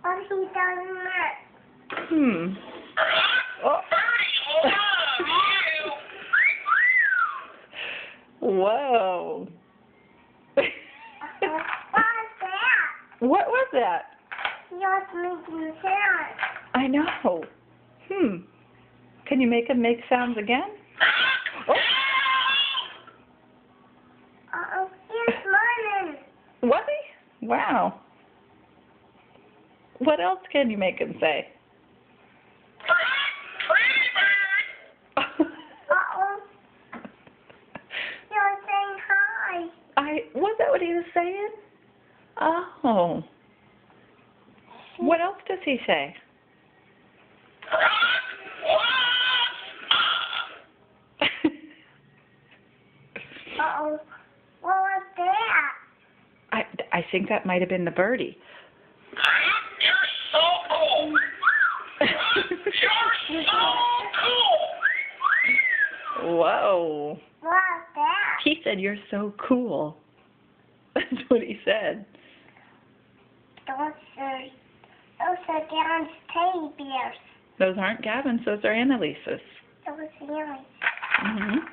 But he doesn't. Oh. Whoa. What's that? What was that? He was making sounds. I know. Can you make him make sounds again? Oh. Uh-oh, he's running. Was he? Wow. What else can you make him say? Uh-oh. You're saying hi. Was that what he was saying? Oh. What else does he say? Uh-oh. What was that? I think that might have been the birdie. You're so cool. You're so cool. Whoa. What was that? He said, "You're so cool." That's what he said. Those are Gavin's teddy bears. Those aren't Gavin's, those are Anelise's. Those are yours. Mhm.